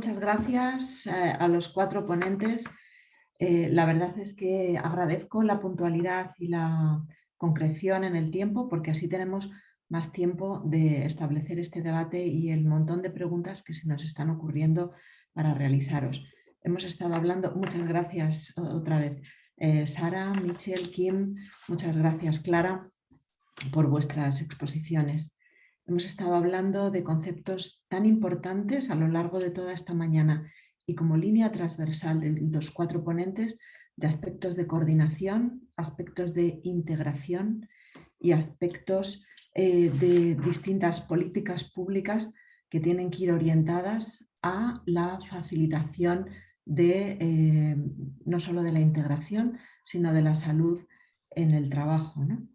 muchas gracias a los 4 ponentes. La verdad es que agradezco la puntualidad y la concreción en el tiempo, porque así tenemos más tiempo de establecer este debate y el montón de preguntas que se nos están ocurriendo para realizaros. Hemos estado hablando, muchas gracias otra vez, Sara, Michiel, Kim, muchas gracias, Clara, por vuestras exposiciones. Hemos estado hablando de conceptos tan importantes a lo largo de toda esta mañana y como línea transversal de los 4 ponentes, de aspectos de coordinación, aspectos de integración y aspectos de distintas políticas públicas que tienen que ir orientadas a la facilitación de no solo de la integración, sino de la salud en el trabajo, ¿no?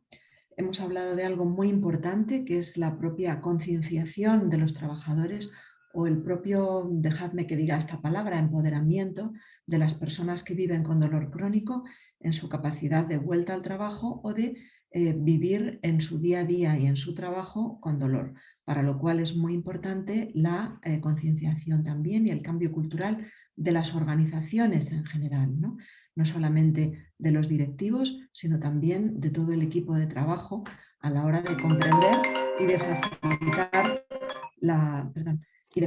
Hemos hablado de algo muy importante, que es la propia concienciación de los trabajadores o el propio, dejadme que diga esta palabra, empoderamiento de las personas que viven con dolor crónico en su capacidad de vuelta al trabajo o de vivir en su día a día y en su trabajo con dolor, para lo cual es muy importante la concienciación también y el cambio cultural de las organizaciones en general, ¿no? No solamente de los directivos, sino también de todo el equipo de trabajo a la hora de comprender y de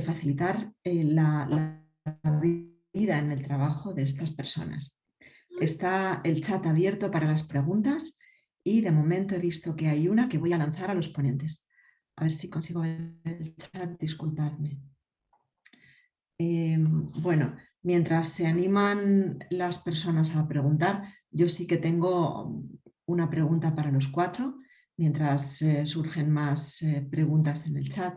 facilitar la vida en el trabajo de estas personas. Está el chat abierto para las preguntas y de momento he visto que hay una que voy a lanzar a los ponentes. A ver si consigo ver el chat, disculpadme. Bueno, mientras se animan las personas a preguntar, yo sí que tengo una pregunta para los 4, mientras surgen más preguntas en el chat.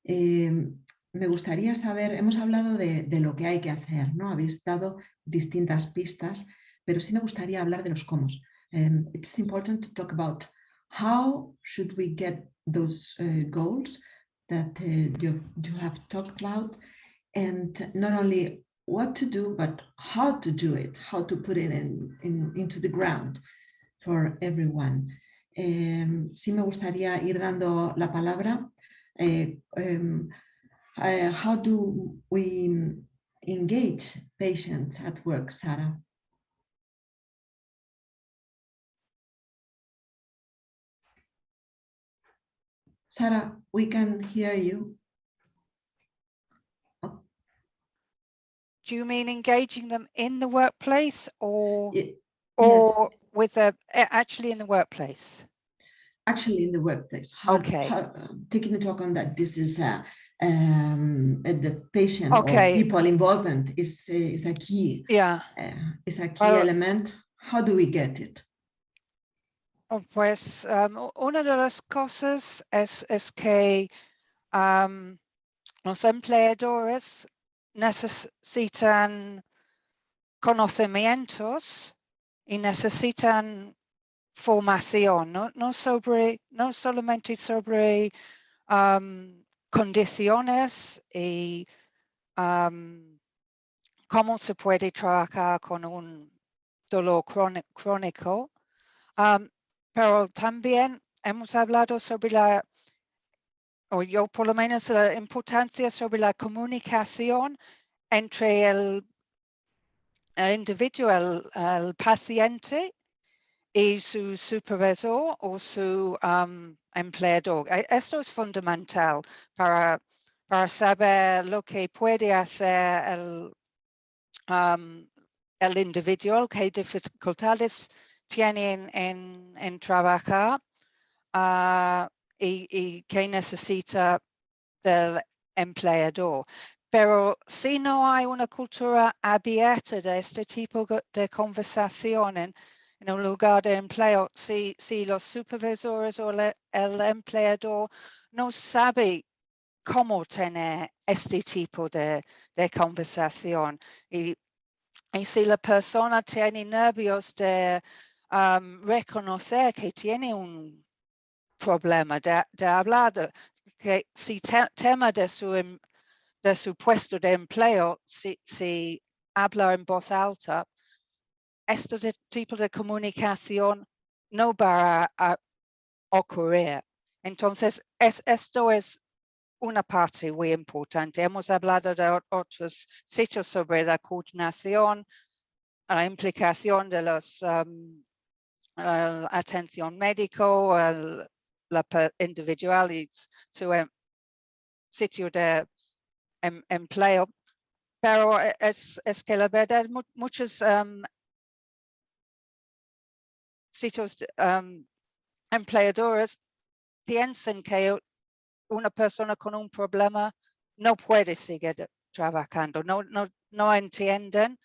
Me gustaría saber, hemos hablado de lo que hay que hacer, ¿no? Habéis dado distintas pistas, pero sí me gustaría hablar de los cómo. It's important to talk about how should we get those goals that you have talked about, and not only what to do, but how to do it, how to put it into the ground for everyone. Sí me gustaría ir dando la palabra. How do we engage patients at work, Sara? Sara, we can hear you. Do you mean engaging them in the workplace or Yes. with actually in the workplace? Actually in the workplace. Taking into account that this is the patient or people involvement is a key. Yeah. Is a key element. How do we get it? Pues una de las cosas es que los empleadores necesitan conocimientos y necesitan formación, no solamente sobre condiciones y cómo se puede trabajar con un dolor crónico, pero también hemos hablado sobre o yo por lo menos, la importancia sobre la comunicación entre el individuo, el paciente y su supervisor o su empleador. Esto es fundamental para saber lo que puede hacer el individuo, qué dificultades tienen en trabajar y qué necesita del empleador. Pero si no hay una cultura abierta de este tipo de conversación en un lugar de empleo, si los supervisores o el empleador no sabe cómo tener este tipo de conversación y si la persona tiene nervios de reconocer que tiene un problema, de hablar, que si tema de su puesto de empleo, si habla en voz alta, este tipo de comunicación no va a ocurrir. Entonces, esto es una parte muy importante. Hemos hablado de otros sitios sobre la coordinación, la implicación de los atención médico, la individual y su sitio de empleo. Pero es que la verdad muchos sitios empleadores piensan que una persona con un problema no puede seguir trabajando, no entienden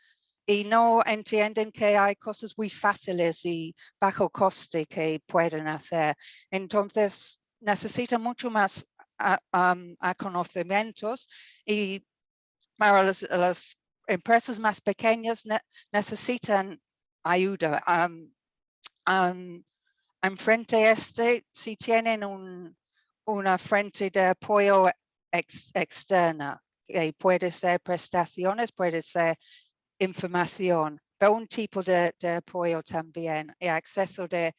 y no entienden que hay cosas muy fáciles y bajo coste que pueden hacer. Entonces necesitan mucho más conocimientos, y para las empresas más pequeñas necesitan ayuda. En frente si tienen una frente de apoyo externa, que puede ser prestaciones, puede ser información, pero un tipo de apoyo también, y acceso de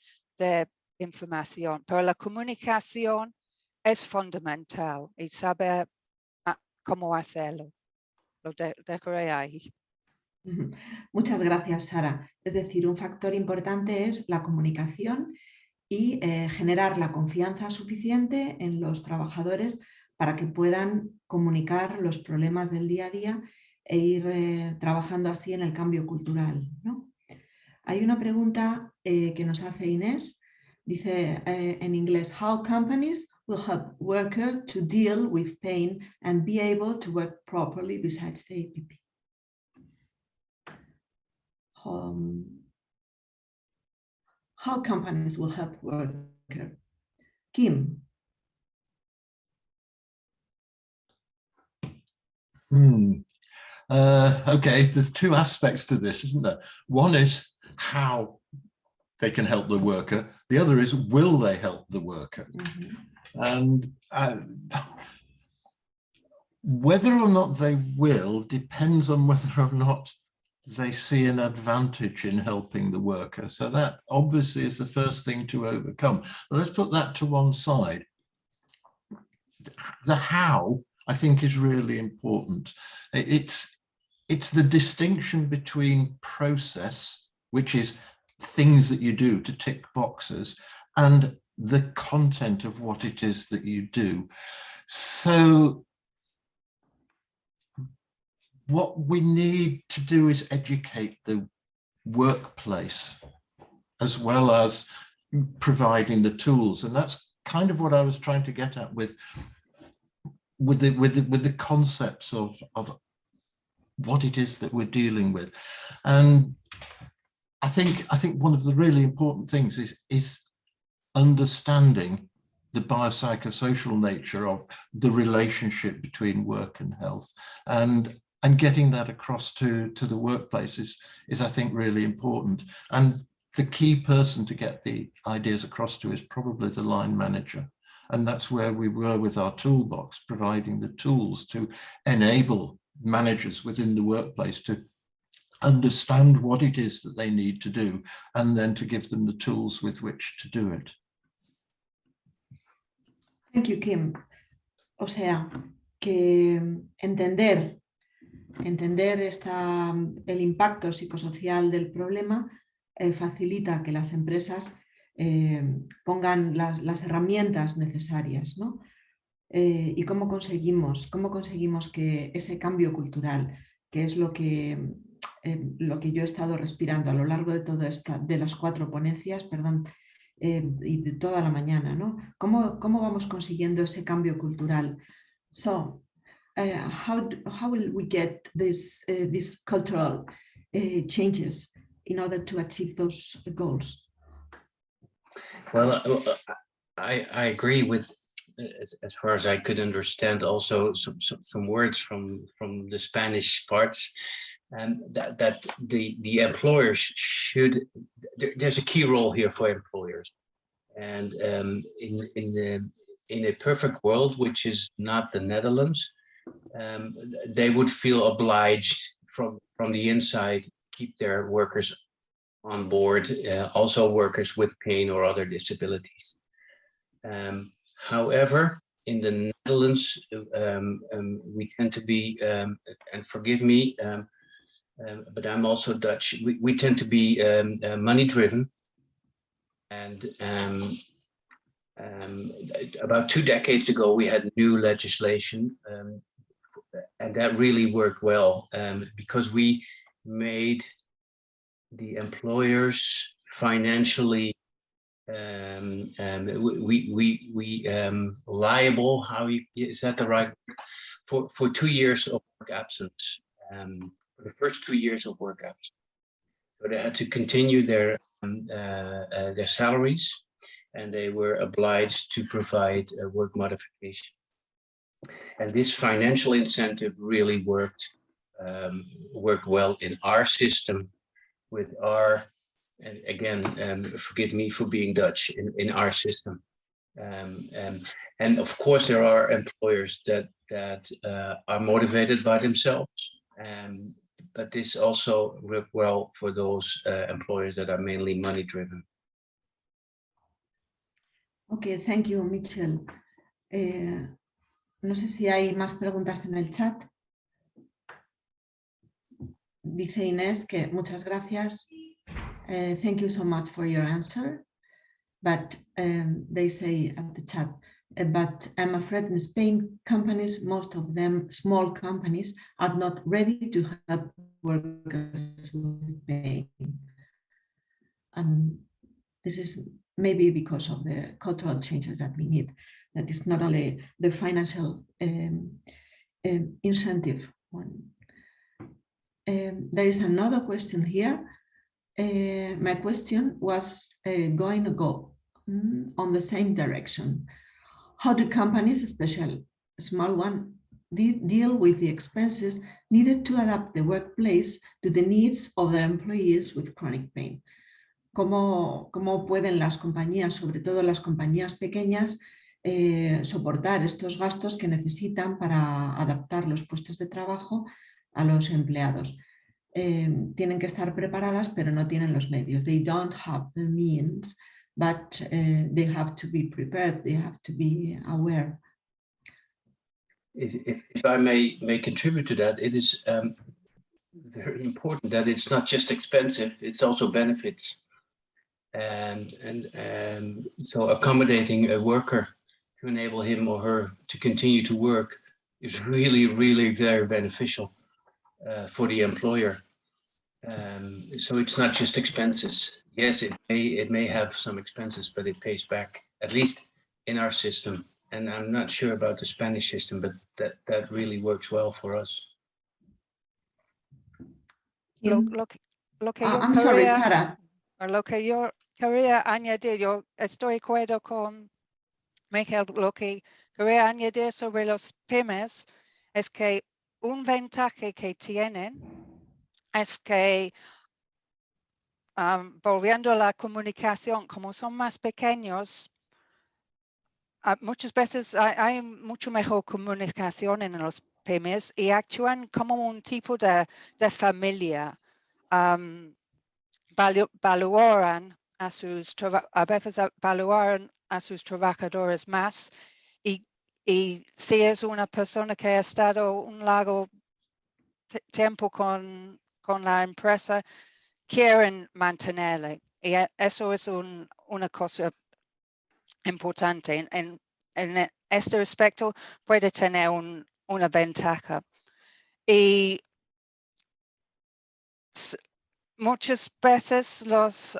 información. Pero la comunicación es fundamental y saber cómo hacerlo. Lo dejaré ahí. Muchas gracias, Sara. Es decir, un factor importante es la comunicación y generar la confianza suficiente en los trabajadores para que puedan comunicar los problemas del día a día e ir trabajando así en el cambio cultural, ¿no? Hay una pregunta que nos hace Inés. Dice en inglés, how companies will help workers to deal with pain and be able to work properly besides the APP. How companies will help workers. Kim. Okay, there's two aspects to this, isn't there? One is how they can help the worker. The other is, will they help the worker? And whether or not they will depends on whether or not they see an advantage in helping the worker. So that obviously is the first thing to overcome. But let's put that to one side. The how, I think, is really important. It's the distinction between process, which is things that you do to tick boxes, and the content of what it is that you do. So what we need to do is educate the workplace as well as providing the tools. And that's kind of what I was trying to get at with the concepts of what it is that we're dealing with. And I think one of the really important things is understanding the biopsychosocial nature of the relationship between work and health, and getting that across to the workplace is I think really important. And the key person to get the ideas across to is probably the line manager. And that's where we were with our toolbox, providing the tools to enable managers within the workplace to understand what it is that they need to do, and then to give them the tools with which to do it. Thank you, Kim. O sea, que entender el impacto psicosocial del problema facilita que las empresas pongan las herramientas necesarias, ¿no? Y cómo conseguimos que ese cambio cultural, que es lo que yo he estado respirando a lo largo de las 4 ponencias, y de toda la mañana, ¿no? ¿Cómo vamos consiguiendo ese cambio cultural? So, how will we get these cultural changes in order to achieve those goals? Well, I agree with, as far as I could understand, also some words from the Spanish parts, that the employers should. There's a key role here for employers, and in a perfect world, which is not the Netherlands, they would feel obliged from the inside keep their workers on board, also workers with pain or other disabilities. However, in the Netherlands, we tend to be, and forgive me, but I'm also Dutch, we tend to be money driven. And about 2 decades ago, we had new legislation, and that really worked well, because we made the employers financially liable, is that the right word? For 2 years of work absence, for the first 2 years of work absence. So they had to continue their salaries, and they were obliged to provide a work modification. And this financial incentive really worked well in our system with our, and again, forgive me for being Dutch, in our system. And of course, there are employers that are motivated by themselves, but this also worked well for those employers that are mainly money driven. Okay, thank you, Michiel. No sé si hay más preguntas en el chat. Dice Inés que muchas gracias. Thank you so much for your answer. But they say at the chat, but I'm afraid in Spain, companies, most of them small companies, are not ready to help workers with pain. This is maybe because of the cultural changes that we need. That is not only the financial incentive one. There is another question here. My question was going to go on the same direction. How do companies, especially small one, deal with the expenses needed to adapt the workplace to the needs of their employees with chronic pain? ¿Cómo pueden las compañías, sobre todo las compañías pequeñas, soportar estos gastos que necesitan para adaptar los puestos de trabajo a los empleados? Tienen que estar preparadas, pero no tienen los medios. They don't have the means, but they have to be prepared. They have to be aware. If I may contribute to that, it is very important that it's not just expensive, it's also benefits. And so accommodating a worker to enable him or her to continue to work is really, really very beneficial for the employer. So it's not just expenses. Yes, it may have some expenses, but it pays back, at least in our system. And I'm not sure about the Spanish system, but that really works well for us. Look at your I'm career. sorry, Sarah. Lo que yo quería añadir, yo estoy de acuerdo con Michiel, lo que quería añadir sobre los pymes es que un ventaja que tienen es que, volviendo a la comunicación, como son más pequeños, muchas veces hay mucho mejor comunicación en los pymes y actúan como un tipo de familia. Valoran a veces valoran a sus trabajadores más y si es una persona que ha estado un largo tiempo con la empresa, quieren mantenerle. Y eso es una cosa importante. En este respecto puede tener una ventaja. Y muchas veces las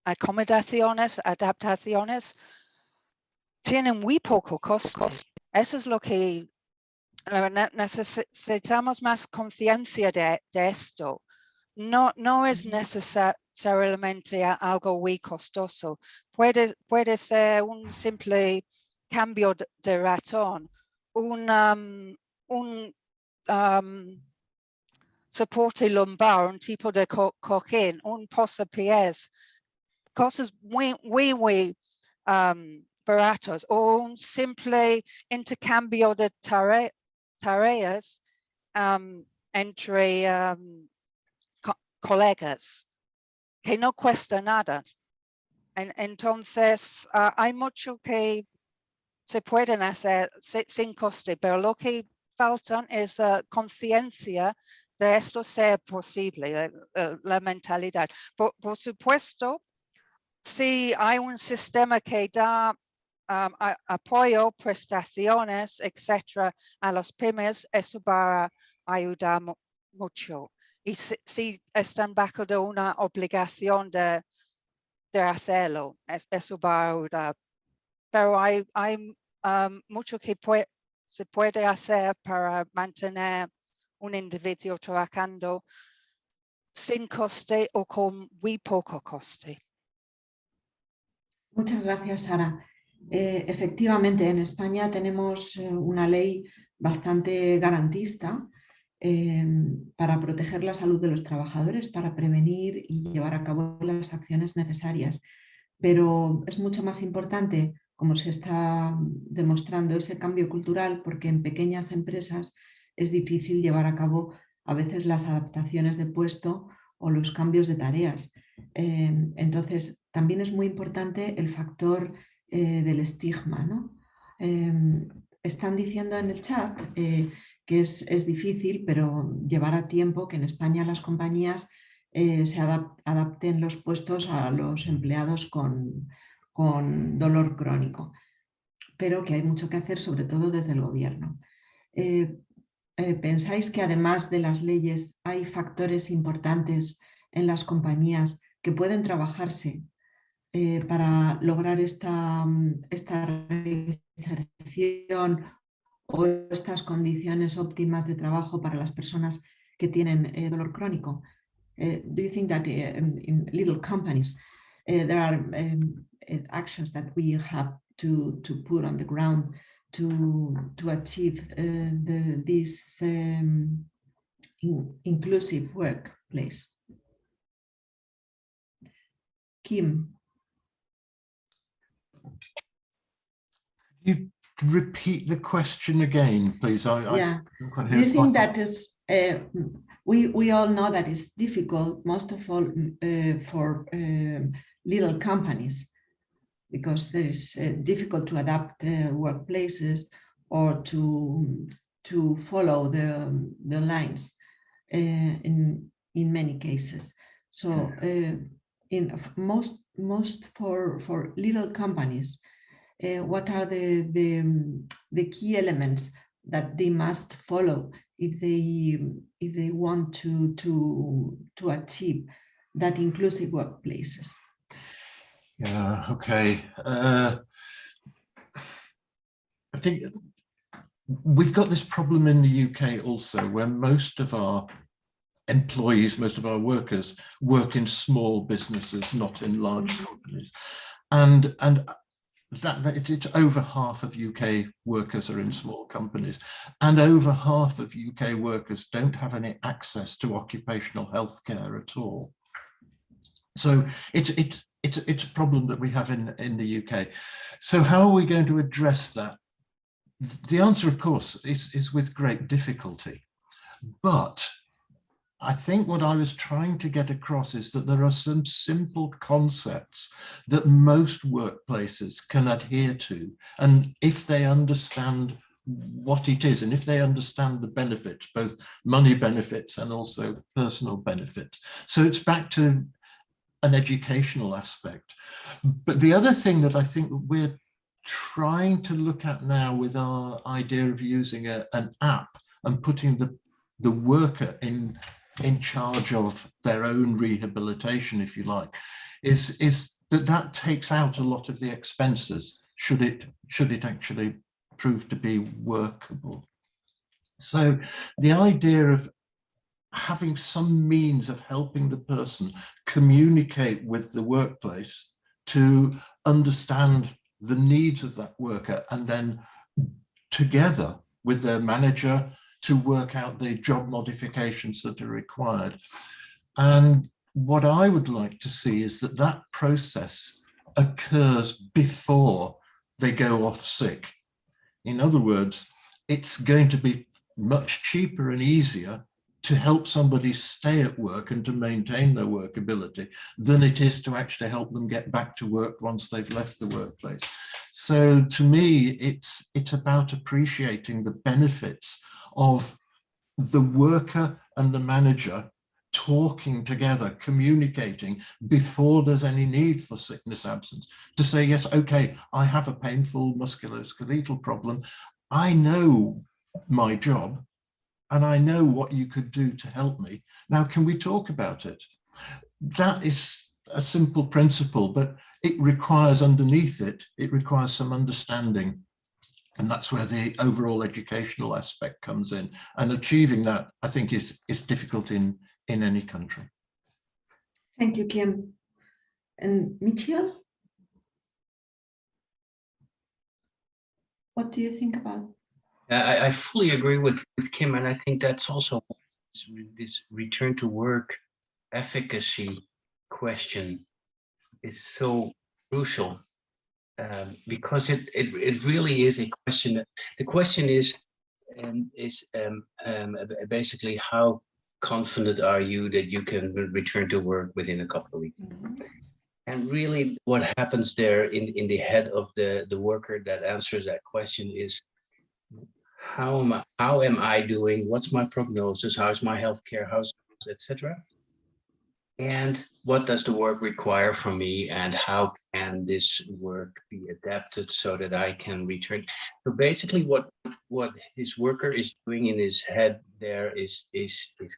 acomodaciones, adaptaciones tienen muy poco costo. Eso es lo que necesitamos más conciencia de esto. No es necesariamente algo muy costoso. Puede ser un simple cambio de ratón, un soporte lumbar, un tipo de cojín, un posapiés, cosas muy baratos, o un simple intercambio de tareas entre colegas, que no cuesta nada. Entonces, hay mucho que se pueden hacer sin coste, pero lo que faltan es conciencia de esto ser posible, la mentalidad. Por supuesto, si hay un sistema que da apoyo, prestaciones, etcétera, a los pymes, eso va a ayudar mucho. Y si están bajo de una obligación de hacerlo, eso va a ayudar. Pero hay mucho que se puede hacer para mantener un individuo trabajando sin coste o con muy poco coste. Muchas gracias, Sara. Efectivamente, en España tenemos una ley bastante garantista para proteger la salud de los trabajadores, para prevenir y llevar a cabo las acciones necesarias. Pero es mucho más importante, como se está demostrando, ese cambio cultural, porque en pequeñas empresas es difícil llevar a cabo a veces las adaptaciones de puesto o los cambios de tareas. Entonces, también es muy importante el factor del estigma, ¿no? Están diciendo en el chat que es difícil, pero llevará tiempo que en España las compañías se adapten los puestos a los empleados con dolor crónico, pero que hay mucho que hacer, sobre todo desde el gobierno. ¿Pensáis que además de las leyes hay factores importantes en las compañías que pueden trabajarse para lograr esta reinserción o estas condiciones óptimas de trabajo para las personas que tienen dolor crónico? Do you think that in little companies there are actions that we have to put on the ground to achieve this inclusive workplace? Kim. You repeat the question again, please. Yeah. Do you think that is we all know that it's difficult, most of all for little companies, because there is difficult to adapt workplaces or to follow the lines in many cases. So in most for little companies, what are the key elements that they must follow if they want to achieve that inclusive workplaces? Yeah, okay. I think we've got this problem in the UK also, where most of our employees, most of our workers work in small businesses, not in large companies. And it's over half of UK workers are in small companies, and over half of UK workers don't have any access to occupational health care at all. So it's a problem that we have in the UK. So how are we going to address that? The answer, of course, is with great difficulty. But I think what I was trying to get across is that there are some simple concepts that most workplaces can adhere to. And if they understand what it is, and if they understand the benefits, both money benefits and also personal benefits. So it's back to an educational aspect. But the other thing that I think we're trying to look at now with our idea of using an app and putting the worker in charge of their own rehabilitation, if you like, is that takes out a lot of the expenses should it actually prove to be workable. So the idea of having some means of helping the person communicate with the workplace to understand the needs of that worker, and then together with their manager to work out the job modifications that are required. And what I would like to see is that process occurs before they go off sick. In other words, it's going to be much cheaper and easier to help somebody stay at work and to maintain their workability than it is to actually help them get back to work once they've left the workplace. So to me, it's about appreciating the benefits of the worker and the manager talking together, communicating before there's any need for sickness absence, to say, yes, okay, I have a painful musculoskeletal problem. I know my job and I know what you could do to help me. Now, can we talk about it? That is a simple principle, but it requires underneath it, it requires some understanding. And that's where the overall educational aspect comes in. And achieving that, I think, is difficult in any country. Thank you, Kim. And Michiel? What do you think about? I fully agree with Kim, and I think that's also this return to work efficacy question is so crucial, because it really is a question. The question is basically, how confident are you that you can return to work within a couple of weeks? Mm-hmm. And really what happens there in the head of the worker that answers that question is, how am I doing? What's my prognosis? How's my healthcare? How's etc. And what does the work require from me? And how can this work be adapted so that I can return? So basically, what his worker is doing in his head there is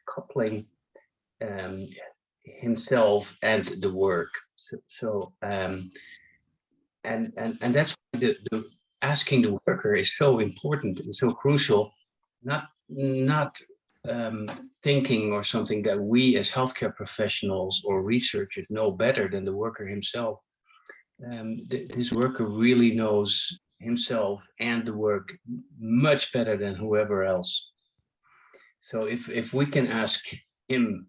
coupling himself and the work. And that's why the asking the worker is so important and so crucial. Not thinking or something that we as healthcare professionals or researchers know better than the worker himself. This worker really knows himself and the work much better than whoever else. So if we can ask him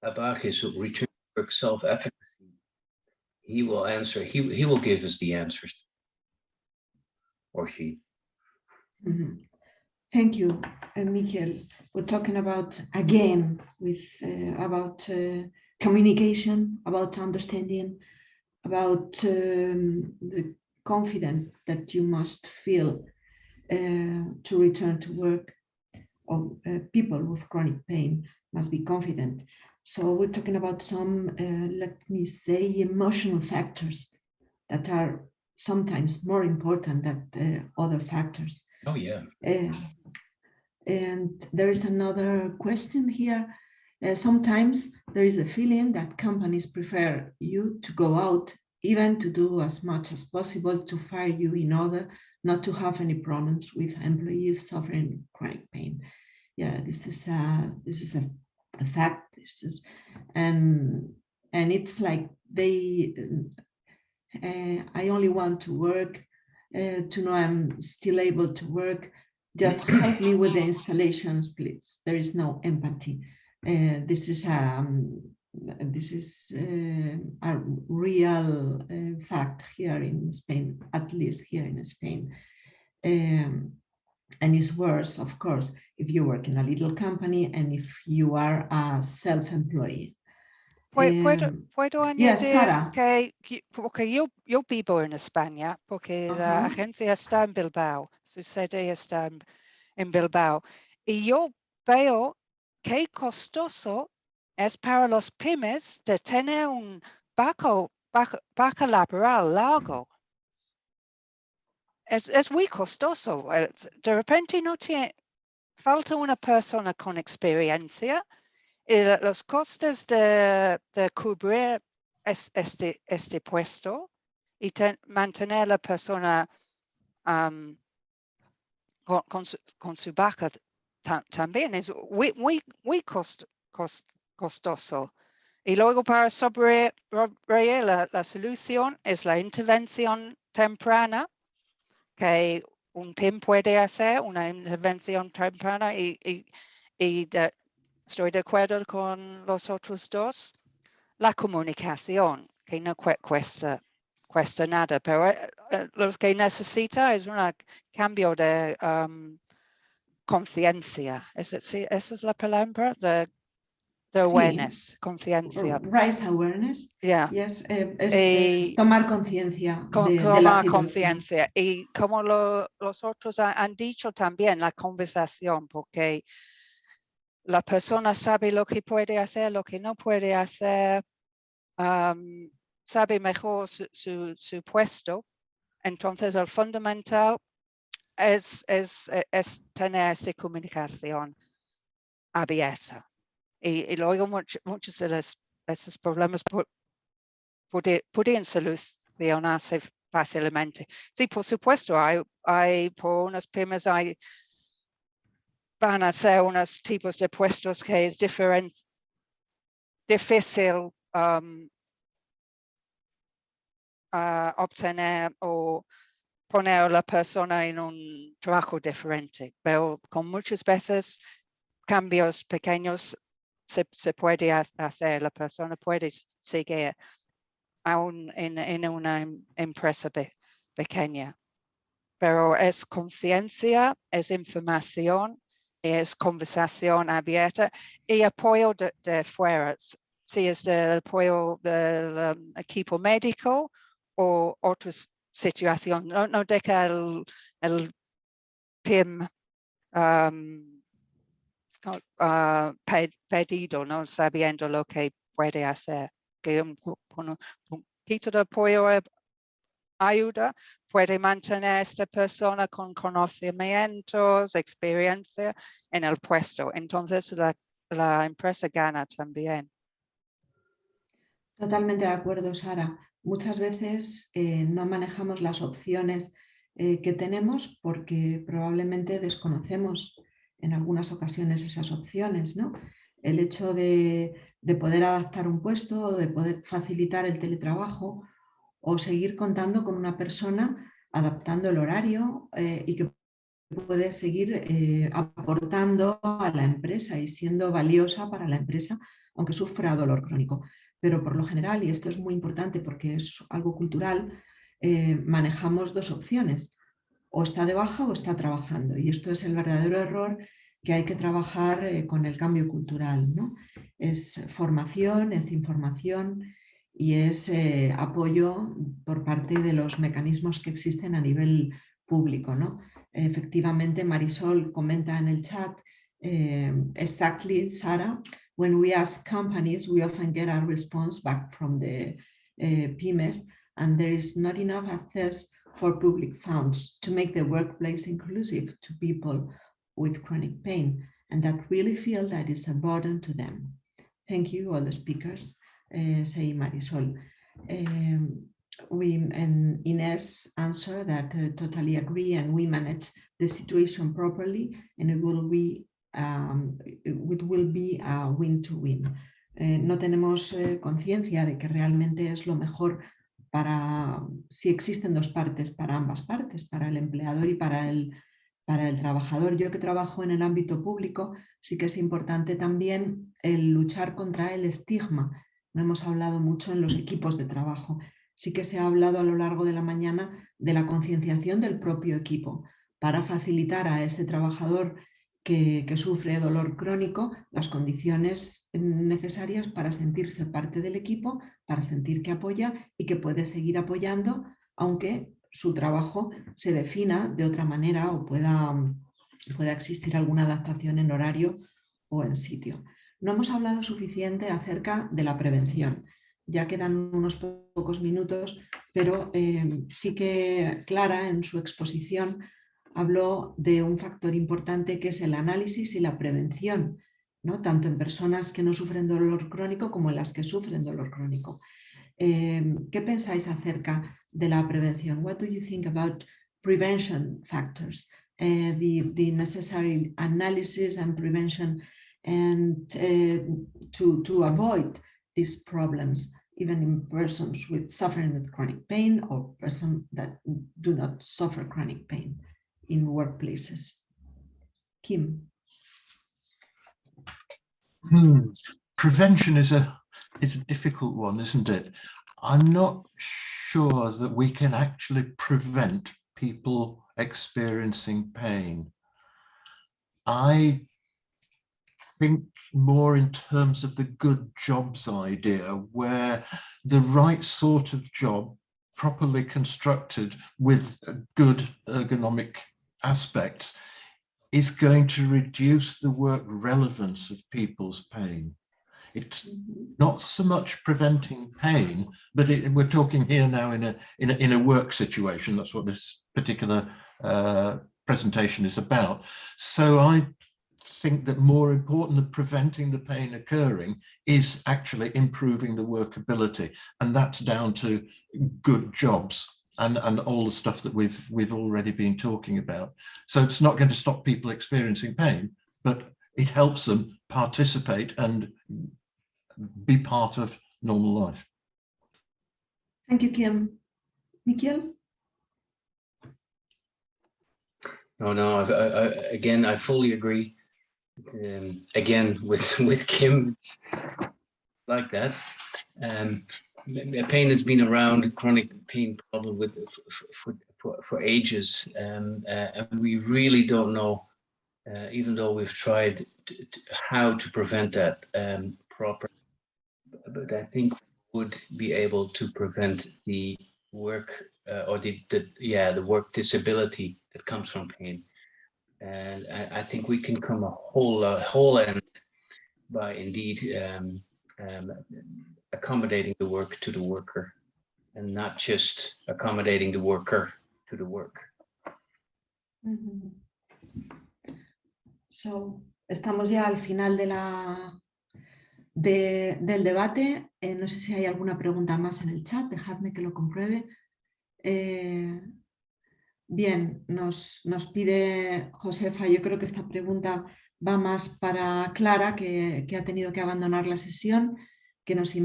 about his return to work self-efficacy, he will answer, he will give us the answers, or she. Mm-hmm. Thank you, Michiel. We're talking about, again, about communication, about understanding, about the confidence that you must feel to return to work. Or people with chronic pain must be confident. So we're talking about some, let me say, emotional factors that are sometimes more important than other factors. Oh, yeah. And there is another question here. Sometimes there is a feeling that companies prefer you to go out, even to do as much as possible to fire you in order not to have any problems with employees suffering chronic pain. Yeah, this is a fact. And it's like I only want to work to know I'm still able to work. Just help me with the installations, please. There is no empathy. This is a real fact here in Spain, at least here in Spain. And it's worse, of course, if you work in a little company and if you are a self-employed. ¿Puedo añadir Yes, Sara. porque yo vivo en España, porque la agencia está en Bilbao, su sede está en Bilbao, y yo veo qué costoso es para los pymes de tener un vaca laboral largo. Es muy costoso. De repente falta una persona con experiencia. Y los costes de cubrir este puesto y mantener la persona con su vaca también es muy costoso. Y luego para sobrevivir la solución es la intervención temprana, que un PIM puede hacer, una intervención temprana estoy de acuerdo con los otros dos. La comunicación, que no cuesta nada, pero lo que necesita es un cambio de conciencia. Esa es la palabra, the Sí. awareness, conciencia. Raise awareness. Yeah. Yes, Y tomar conciencia de la tomar situación. conciencia. Y como los otros han dicho también, la conversación, porque la persona sabe lo que puede hacer, lo que no puede hacer, sabe mejor su puesto. Entonces, el fundamental es tener esta comunicación abierta. Y luego muchos de esos problemas podrían solucionarse fácilmente. Sí, por supuesto, hay por unas pymes van a ser unos tipos de puestos que es difícil obtener o poner a la persona en un trabajo diferente, pero con muchas veces cambios pequeños se puede hacer, la persona puede seguir aún en una empresa pequeña. Pero es conciencia, es información, es conversación abierta y apoyo de fuera. Si es del apoyo del equipo médico o otras situaciones. No deja el PIM pedido, no sabiendo lo que puede hacer. Que un poquito de apoyo ayuda, puede mantener a esta persona con conocimientos, experiencia en el puesto. Entonces la empresa gana también. Totalmente de acuerdo, Sara. Muchas veces no manejamos las opciones que tenemos porque probablemente desconocemos en algunas ocasiones esas opciones, ¿no? El hecho de poder adaptar un puesto, de poder facilitar el teletrabajo o seguir contando con una persona adaptando el horario y que puede seguir aportando a la empresa y siendo valiosa para la empresa, aunque sufra dolor crónico. Pero por lo general, y esto es muy importante porque es algo cultural, manejamos dos opciones, o está de baja o está trabajando. Y esto es el verdadero error que hay que trabajar con el cambio cultural, ¿no? Es formación, es información y es apoyo por parte de los mecanismos que existen a nivel público, ¿no? Efectivamente, Marisol comenta en el chat, exactly, Sara, when we ask companies, we often get a response back from the pymes, and there is not enough access for public funds to make the workplace inclusive to people with chronic pain, and that really feel that is a burden to them. Thank you, all the speakers, say Marisol. And Ines answer that totally agree, and we manage the situation properly, and it will be a win-to-win. No tenemos conciencia de que realmente es lo mejor para, si existen dos partes, para ambas partes, para el empleador y para el trabajador. Yo que trabajo en el ámbito público, sí que es importante también el luchar contra el estigma. No hemos hablado mucho en los equipos de trabajo. Sí que se ha hablado a lo largo de la mañana de la concienciación del propio equipo para facilitar a ese trabajador que sufre dolor crónico las condiciones necesarias para sentirse parte del equipo, para sentir que apoya y que puede seguir apoyando, aunque su trabajo se defina de otra manera o pueda existir alguna adaptación en horario o en sitio. No hemos hablado suficiente acerca de la prevención. Ya quedan unos pocos minutos, pero sí que Clara en su exposición habló de un factor importante que es el análisis y la prevención, ¿no? Tanto en personas que no sufren dolor crónico como en las que sufren dolor crónico. ¿Qué pensáis acerca de la prevención? What do you think about prevention factors? The necessary analysis and prevention and to avoid these problems, even in persons with suffering with chronic pain or persons that do not suffer chronic pain in workplaces. Kim. Prevention is a difficult one, isn't it? I'm not sure that we can actually prevent people experiencing pain. I think more in terms of the good jobs idea, where the right sort of job, properly constructed with good ergonomic aspects, is going to reduce the work relevance of people's pain. It's not so much preventing pain, but we're talking here now in a work situation. That's what this particular presentation is about. So I think that more important than preventing the pain occurring is actually improving the workability, and that's down to good jobs and all the stuff that we've already been talking about. So it's not going to stop people experiencing pain, but it helps them participate and be part of normal life. Thank you, Kim. Michiel? No, again, I fully agree. Again, with Kim, like that. Pain has been around, chronic pain problem for ages, and we really don't know, even though we've tried how to prevent that properly. But I think we would be able to prevent the work or the work disability that comes from pain. And I think we can come a whole end by indeed accommodating the work to the worker, and not just accommodating the worker to the work. So, estamos ya al final del debate. No sé si hay alguna pregunta más en el chat, dejadme que lo compruebe. Bien, nos pide Josefa, yo creo que esta pregunta va más para Clara, que ha tenido que abandonar la sesión, que nos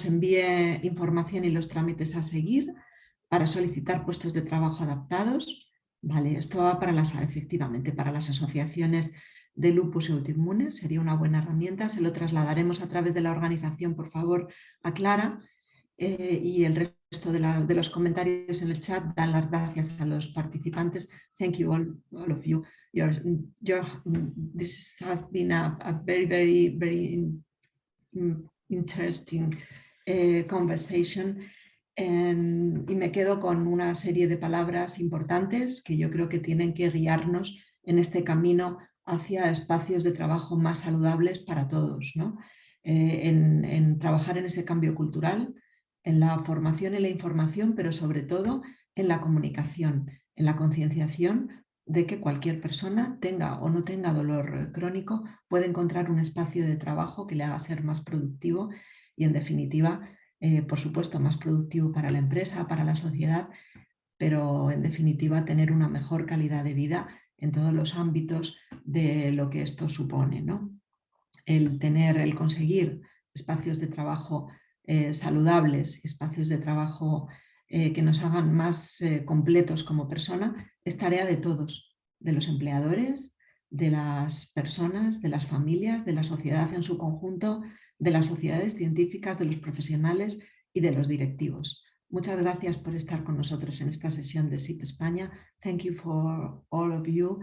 envíe información y los trámites a seguir para solicitar puestos de trabajo adaptados. Vale, esto va efectivamente para las asociaciones de lupus y autoinmunes, sería una buena herramienta. Se lo trasladaremos a través de la organización, por favor, a Clara. Y el resto de los comentarios en el chat dan las gracias a los participantes. Thank you all of you. This has been a very, very, very interesting conversation. Y me quedo con una serie de palabras importantes que yo creo que tienen que guiarnos en este camino hacia espacios de trabajo más saludables para todos, ¿no? En trabajar en ese cambio cultural, en la formación y la información, pero sobre todo en la comunicación, en la concienciación de que cualquier persona, tenga o no tenga dolor crónico, puede encontrar un espacio de trabajo que le haga ser más productivo y, en definitiva, por supuesto, más productivo para la empresa, para la sociedad, pero en definitiva tener una mejor calidad de vida en todos los ámbitos de lo que esto supone, ¿no? El conseguir espacios de trabajo saludables, espacios de trabajo que nos hagan más completos como persona, es tarea de todos, de los empleadores, de las personas, de las familias, de la sociedad en su conjunto, de las sociedades científicas, de los profesionales y de los directivos. Muchas gracias por estar con nosotros en esta sesión de SIP España. Thank you for all of you.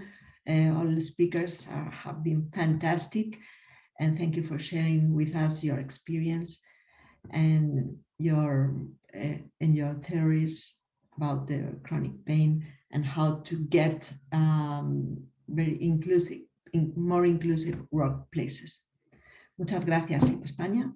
All the speakers have been fantastic, and thank you for sharing with us your experience and your theories about the chronic pain and how to get very inclusive, more inclusive workplaces. Muchas gracias, SIP España.